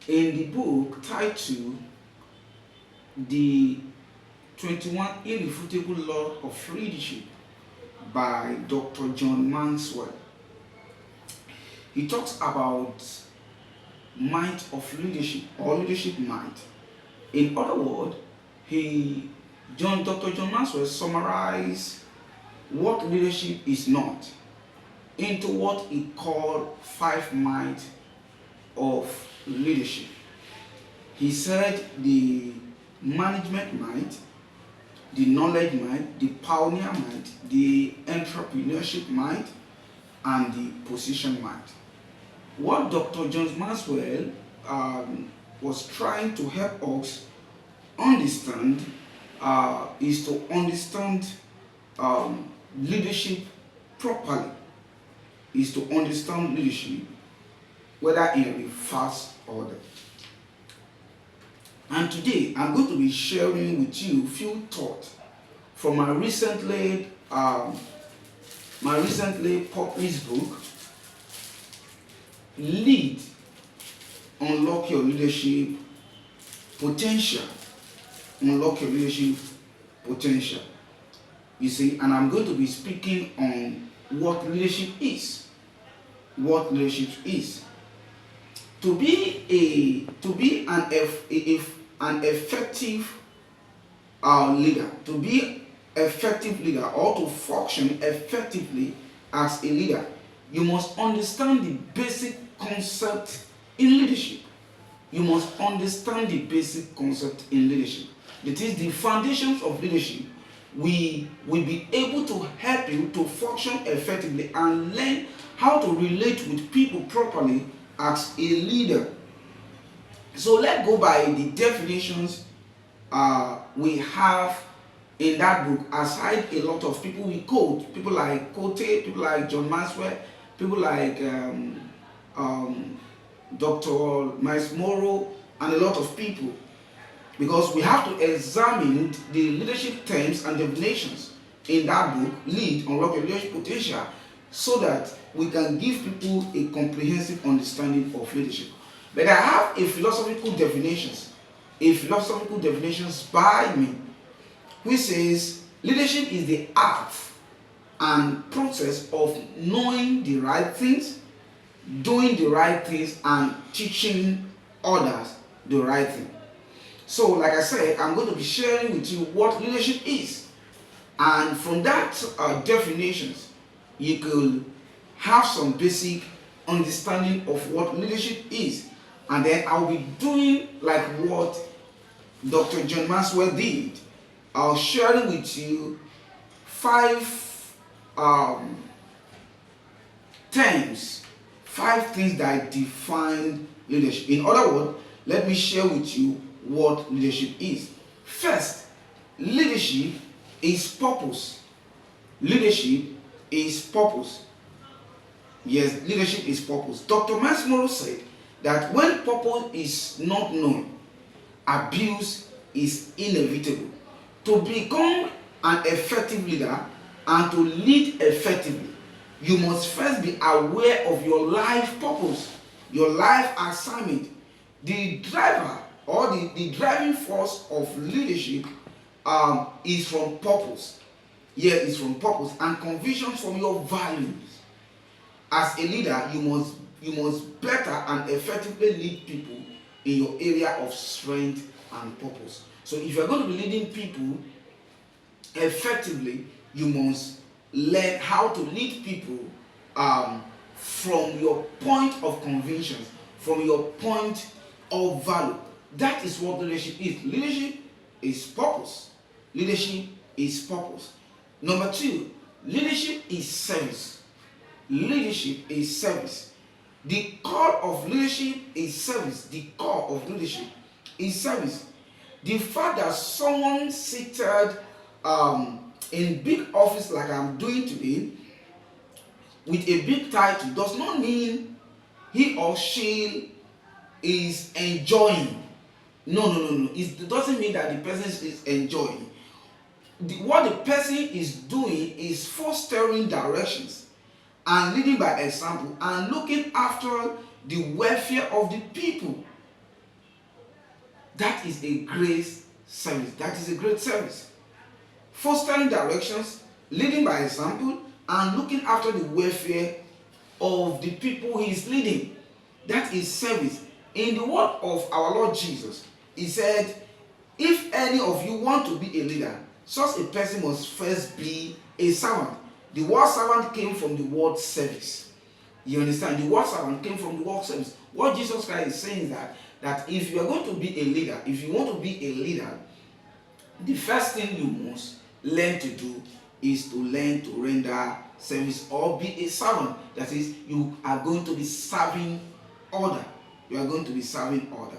in the book titled The 21 Irrefutable Law of Leadership by Dr. John Maxwell. He talks about might of leadership or leadership might. In other words, Dr. John Maxwell summarized what leadership is not into what he called five might of leadership. He said the management might, the knowledge might, the pioneer might, the entrepreneurship might, and the position might. What Dr. John Maxwell was trying to help us understand is to understand leadership properly, is to understand leadership whether in reverse order. And today I'm going to be sharing with you a few thoughts from my recently published book, Lead, Unlock Your Leadership Potential. Unlock Your Leadership Potential. You see, and I'm going to be speaking on what leadership is. What leadership is. To be an effective leader, to be effective leader or to function effectively as a leader, you must understand the basic concept in leadership. You must understand the basic concept in leadership. That is the foundations of leadership. We will be able to help you to function effectively and learn how to relate with people properly as a leader. So let's go by the definitions we have in that book. Aside a lot of people we quote, people like Cote, people like John Maxwell, people like Dr. Miles Morrow, and a lot of people, because we have to examine the leadership terms and definitions in that book, Lead, Unlock Your Leadership Potential, so that we can give people a comprehensive understanding of leadership. But I have a philosophical definitions by me, which says leadership is the art and process of knowing the right things, doing the right things, and teaching others the right thing. So, like I said, I'm going to be sharing with you what leadership is, and from that definitions, you could have some basic understanding of what leadership is, and then I'll be doing like what Dr. John Maxwell did. I'll share with you five things that define leadership. In other words, let me share with you what leadership is. First, leadership is purpose. Leadership is purpose. Yes, leadership is purpose. Dr. Miles Morrow said that when purpose is not known, abuse is inevitable. To become an effective leader and to lead effectively, you must first be aware of your life purpose, your life assignment. The driver or the driving force of leadership is from purpose. Yeah, it's from purpose and conviction from your values. As a leader, you must better and effectively lead people in your area of strength and purpose. So if you're going to be leading people effectively, you must learn how to lead people from your point of conviction, from your point of value. That is what leadership is. Leadership is purpose. Leadership is purpose. Number two, leadership is service. Leadership is service. The core of leadership is service. The core of leadership is service. The fact that someone seated in big office like I'm doing today with a big title does not mean he or she is enjoying. No. It doesn't mean that the person is enjoying. What the person is doing is fostering directions and leading by example and looking after the welfare of the people. That is a great service. That is a great service. Fostering directions, leading by example, and looking after the welfare of the people he is leading. That is service. In the word of our Lord Jesus, he said, if any of you want to be a leader, such a person must first be a servant. The word servant came from the word service. You understand? The word servant came from the word service. What Jesus Christ is saying is that if you are going to be a leader, if you want to be a leader, the first thing you must learn to do is to learn to render service or be a servant. That is, you are going to be serving order. You are going to be serving order.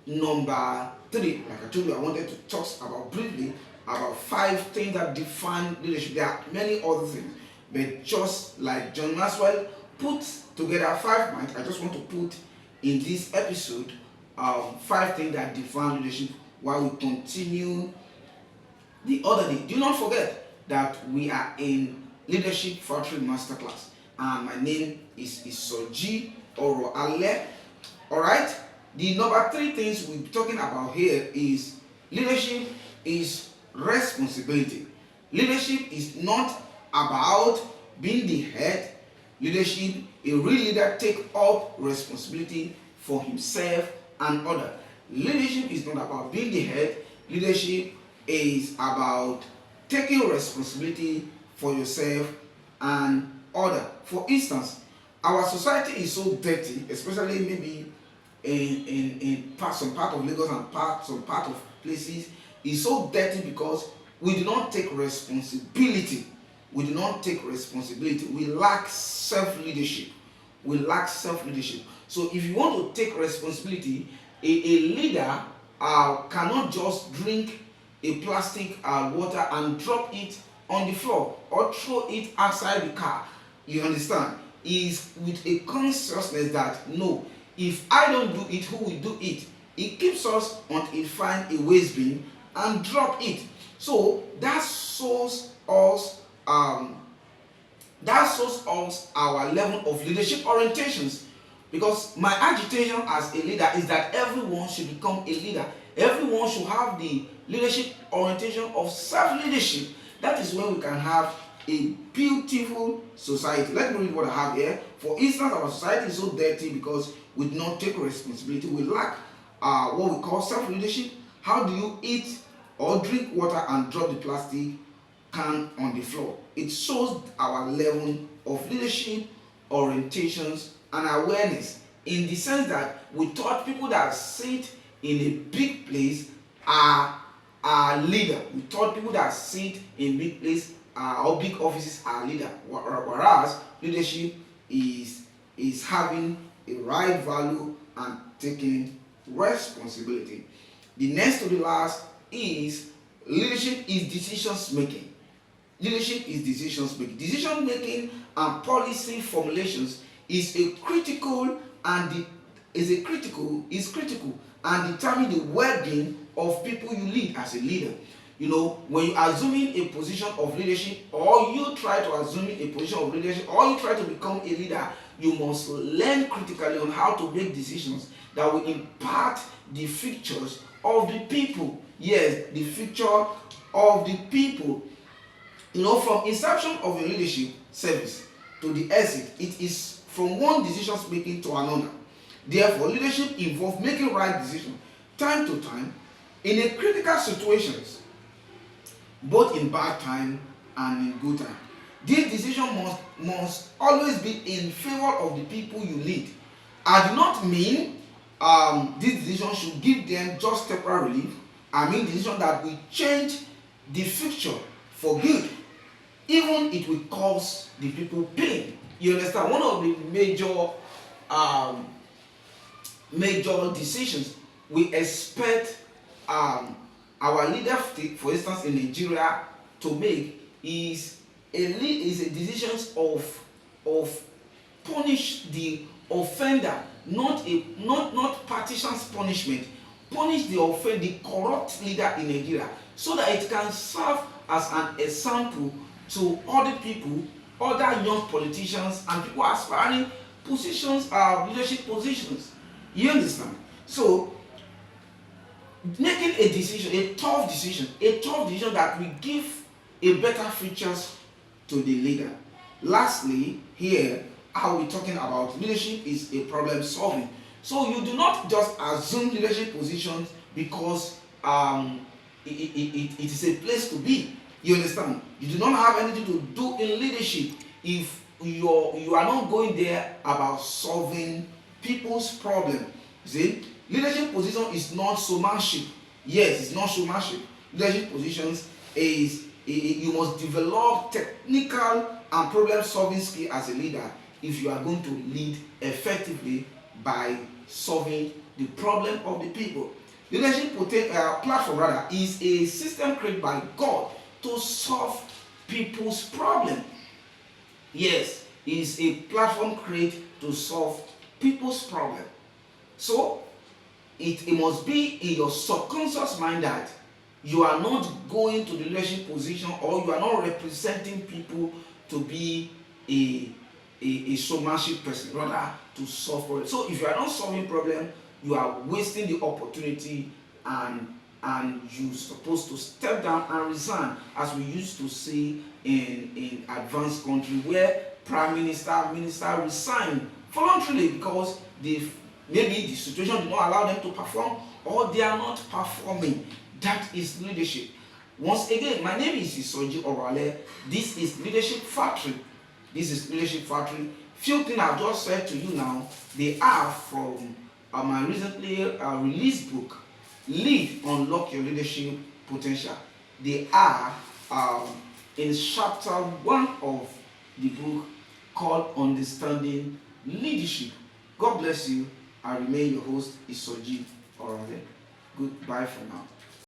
Number 3, like I told you, I wanted to talk about briefly about 5 things that define leadership. There are many other things, but just like John Maxwell put together 5 points, I just want to put in this episode 5 things that define leadership while we continue the other day. Do not forget that we are in Leadership Factory Masterclass, and my name is Isoji Oro Ale. Alright? The number 3 things we're talking about here is leadership is responsibility. Leadership is not about being the head. Leadership, a real leader takes up responsibility for himself and others. Leadership is not about being the head. Leadership is about taking responsibility for yourself and others. For instance, our society is so dirty, especially maybe in some part of Lagos and some part of places, is so dirty because we do not take responsibility. We do not take responsibility. We lack self-leadership. We lack self-leadership. So if you want to take responsibility, a leader cannot just drink a plastic water and drop it on the floor or throw it outside the car. You understand? Is with a consciousness that no, if I don't do it, who will do it? It keeps us until it find a waste bin and drop it. So that shows us our level of leadership orientations. Because my agitation as a leader is that everyone should become a leader. Everyone should have the leadership orientation of self-leadership. That is when we can have a beautiful society. Let me read what I have here. For instance, our society is so dirty because we do not take responsibility. We lack what we call self-leadership. How do you eat or drink water and drop the plastic can on the floor? It shows our level of leadership, orientations, and awareness, in the sense that we thought people that sit in a big place are leader. We thought people that sit in big place or big offices are leader. Whereas leadership is having a right value and taking responsibility. The next to the last is leadership is decisions making. Leadership is decisions making. Decision making and policy formulations is critical and determine the well-being of people you lead as a leader. You know, when you are assuming a position of leadership, or you try to assume a position of leadership, or you try to become a leader, you must learn critically on how to make decisions that will impact the futures of the people. Yes, the future of the people. You know, from inception of a leadership service to the exit, it is from one decision making to another. Therefore, leadership involves making right decisions time to time in a critical situations, both in bad time and in good time. This decision must always be in favor of the people you lead. I do not mean this decision should give them just temporary relief. I mean decision that will change the future for good. Even it will cause the people pain. You understand? One of the major decisions we expect our leader, for instance in Nigeria, to make is a decisions of punish the offender, not partisan's punishment. Punish the offender, the corrupt leader in Nigeria, so that it can serve as an example to other people, other young politicians, and people aspiring positions, leadership positions. You understand? So making a decision, a tough decision that will give a better futures to the leader. Lastly, here I will be talking about leadership is a problem solving. So you do not just assume leadership positions because it is a place to be. You understand? You do not have anything to do in leadership if you are not going there about solving people's problem. See, leadership position is not showmanship. Yes, it's not showmanship. Leadership positions is you must develop technical and problem solving skill as a leader if you are going to lead effectively by solving the problem of the people. Leadership platform rather is a system created by God to solve people's problem. Yes, it is a platform created to solve people's problem. So it must be in your subconscious mind that you are not going to the leadership position or you are not representing people to be a showmanship person, rather to solve problems. So if you are not solving problem, you are wasting the opportunity, and you're supposed to step down and resign, as we used to see in advanced country where prime minister resign voluntarily because maybe the situation did not allow them to perform or they are not performing. That is leadership. Once again, my name is Isoji Orale. This is Leadership Factory. Few things I've just said to you now, they are from my recently released book, Lead, Unlock Your Leadership Potential. They are in chapter 1 of the book called Understanding Leadership. God bless you. I remain your host, Isoji Orale. Goodbye for now.